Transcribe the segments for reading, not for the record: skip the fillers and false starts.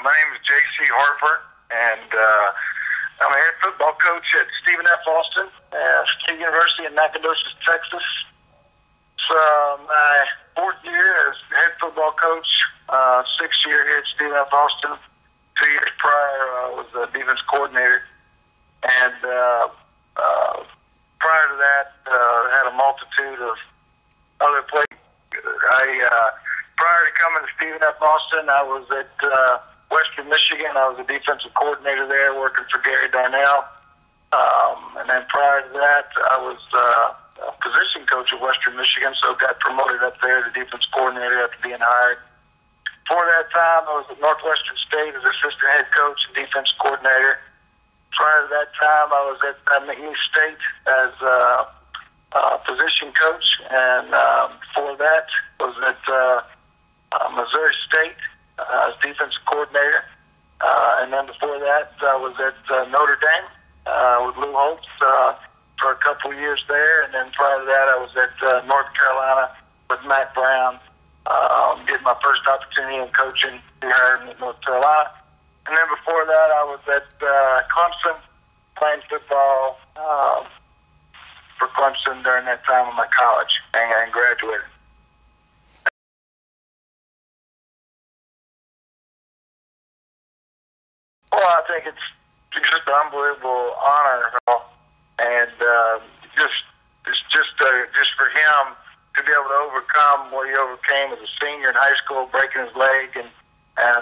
My name is J.C. Harper, and I'm a head football coach at Stephen F. Austin State University in Nacogdoches, Texas. It's my fourth year as head football coach, sixth year here at Stephen F. Austin. 2 years prior, I was a defense coordinator. And prior to that, had a multitude of other places. Prior to coming to Stephen F. Austin, I was at Western Michigan. I was a defensive coordinator there, working for Gary Darnell. And then prior to that, I was a position coach at Western Michigan, so got promoted up there to defense coordinator after being hired. Before that time, I was at Northwestern State as assistant head coach and defense coordinator. Prior to that time, I was at McNeese State as position coach, and before that was at Missouri State as defensive coordinator, and then before that I was at Notre Dame with Lou Holtz for a couple of years there, and then prior to that I was at North Carolina with Matt Brown. Did my first opportunity in coaching here in North Carolina. And then before that, I was at Clemson playing football for Clemson during that time of my college and graduated. Well, I think it's just an unbelievable honor, and just for him to be able to overcome what he overcame as a senior in high school, breaking his leg and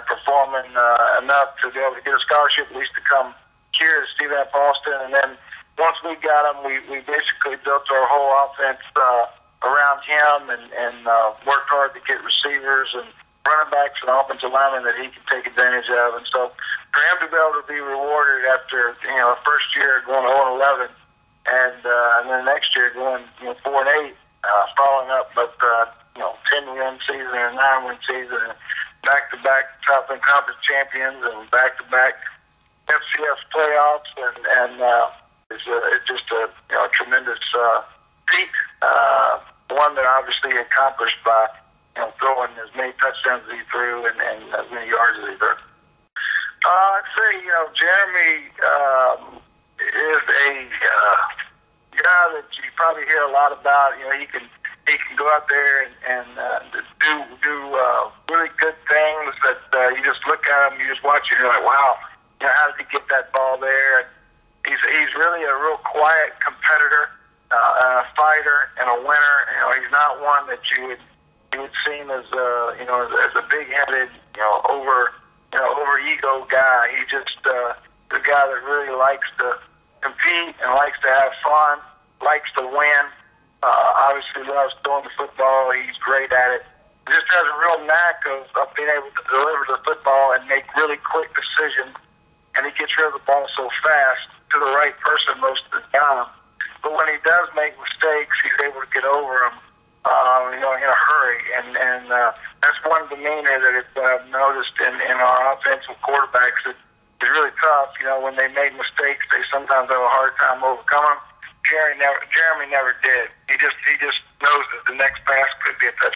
performing enough to be able to get a scholarship, at least to come here to Stephen F. Austin. And then once we got him, we basically built our whole offense around him and worked hard to get receivers and running backs and offensive linemen that he could take advantage of. And so for him to be able to be rewarded after the first year going 0-11 and then the next year going 4-8, following up with 10-win season and 9-win season, and back-to-back top and conference champions and back-to-back FCS playoffs, and it's just a tremendous feat. One that obviously accomplished by throwing as many touchdowns as he threw and as many yards as he threw. I'd say Jeremy is a guy that you probably hear a lot about. He can go out there and do really good things that you just look at him, you just watch it, and you're like, wow, how did he get that ball there? And he's really a real quiet competitor, a fighter, and a winner. He's not one that you would seem as a big-headed, over ego guy. He's just the guy that really likes to compete and likes to have fun, likes to win. Obviously loves throwing the football. He's great at it. He just has a real knack of being able to deliver the football and make really quick decisions. And he gets rid of the ball so fast to the right person most of the time. But when he does make mistakes, he's able to get over them, in a hurry. And that's one demeanor that I've noticed in our offensive quarterbacks that is really tough. When they make mistakes, they sometimes have a hard time overcoming them. Jeremy never did. He just knows that the next pass could be a touchdown.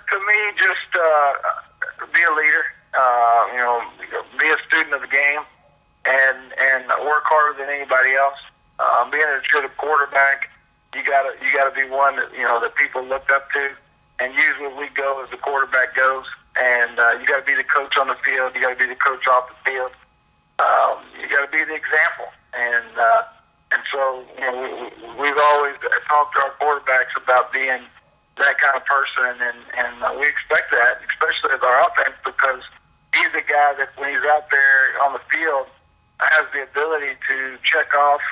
To me, just be a leader. Be a student of the game, and work harder than anybody else. Being a true quarterback, you gotta be one that people look up to, and usually we go as the quarterback goes. And you got to be the coach on the field. You got to be the coach off the field. You got to be the example. And so we've always talked to our quarterbacks about being that kind of person, and we expect that, especially with our offense, because he's the guy that when he's out there on the field has the ability to check off,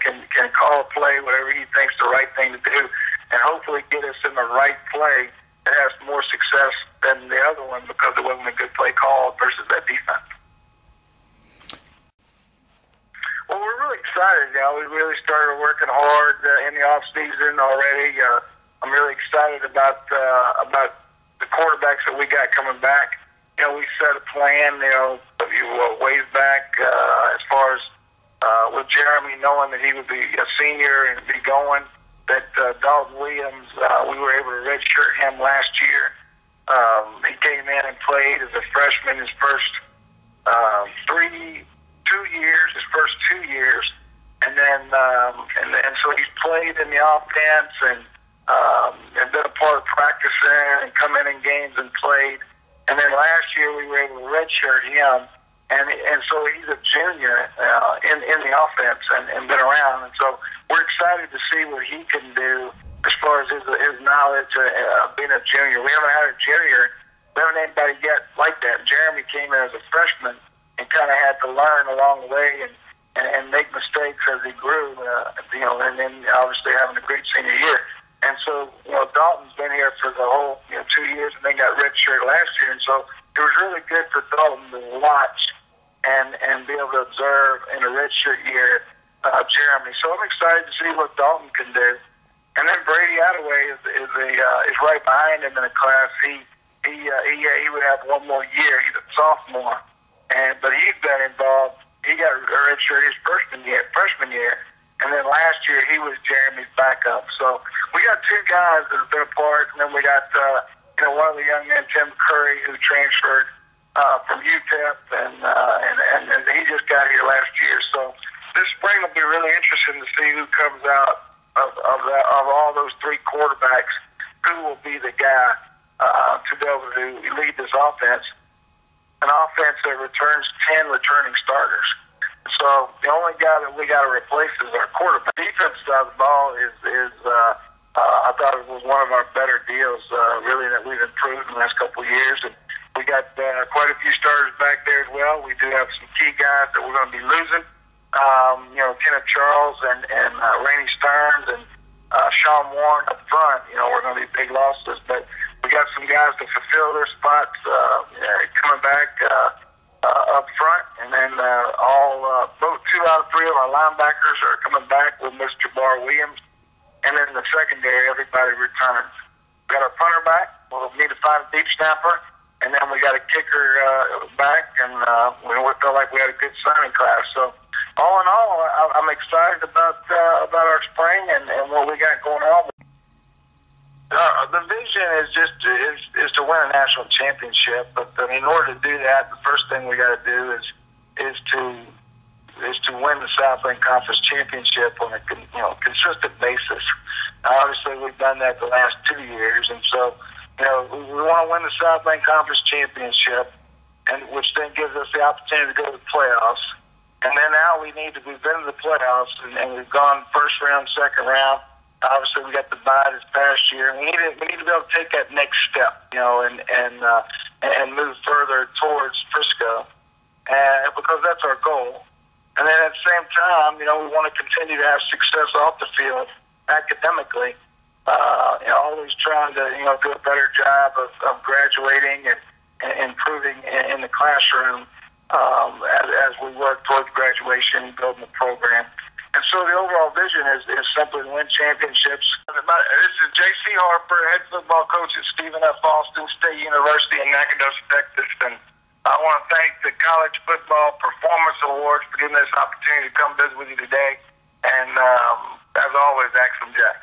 can call a play, whatever he thinks the right thing to do, and hopefully get us in the right play that has more success than the other one because it wasn't a good play call versus that defense. Well, we're really excited. We really started working hard in the off season already. I'm really excited about the quarterbacks that we got coming back. We set a plan, ways back as far as with Jeremy knowing that he would be a senior and be going. that Dalton Williams, we were able to redshirt him last year. He came in and played as a freshman his first 2 years, and then and so he's played in the offense and been a part of practicing and come in games and played. And then last year we were able to redshirt him, and so he's a junior in the offense and been around. And so we're excited to see what he can do as far as his knowledge of being a junior. We haven't had a junior. We haven't had anybody yet like that. Jeremy came in as a freshman and kind of had to learn along the way and make mistakes as he grew, and then obviously having a great senior year. And so, Dalton's been here for the whole 2 years and then got redshirt last year. And so it was really good for Dalton to watch and be able to observe in a redshirt year Jeremy. So I'm excited to see what Dalton can do. And then Brady Attaway is right behind him in the class. He would have one more year. He's a sophomore, but he's been involved. He got redshirt his freshman year, and then last year he was Jeremy's backup. So we got two guys that have been a part, and then we got one of the young men, Tim Curry, who transferred from UTEP, and he just got here last year. So this spring will be really interesting to see who comes out of all those three quarterbacks, who will be the guy to be able to lead this offense. An offense that returns 10 returning starters. So the only guy that we got to replace is our quarterback. Defense side of the ball is I thought it was one of our better deals, really, that we've improved in the last couple of years. And we got quite a few starters back there as well. We do have some key guys that we're going to be losing. Kenneth Charles and Rainey Stearns and Sean Warren up front. We're going to be big losses, but we got some guys to fulfill their spots coming back up front, and then both 2 out of 3 of our linebackers are coming back with Mr. Bar Williams, and then the secondary, everybody returns. We got our punter back. We'll need to find a deep snapper, and then we got a kicker back, and we felt like we had a good signing class. So all in all, I'm excited about our spring and what we got going on. The vision is to win a national championship, but in order to do that, the first thing we got to do is to win the Southland Conference championship on a consistent basis. Obviously, we've done that the last 2 years, and so we want to win the Southland Conference championship, and which then gives us the opportunity to go to the playoffs. And then now we've been to the playoffs, and we've gone first round, second round. Obviously, we got the bye this past year, and we need to be able to take that next step, and move further towards Frisco, because that's our goal. And then at the same time, we want to continue to have success off the field academically. Always trying to do a better job of graduating and improving in the classroom as we work towards graduation and building the program. And so the overall vision is simply to win championships. This is J.C. Harper, head football coach at Stephen F. Austin State University in Nacogdoches, Texas. And I want to thank the College Football Performance Awards for giving us the opportunity to come visit with you today. And as always, Axe from Jax.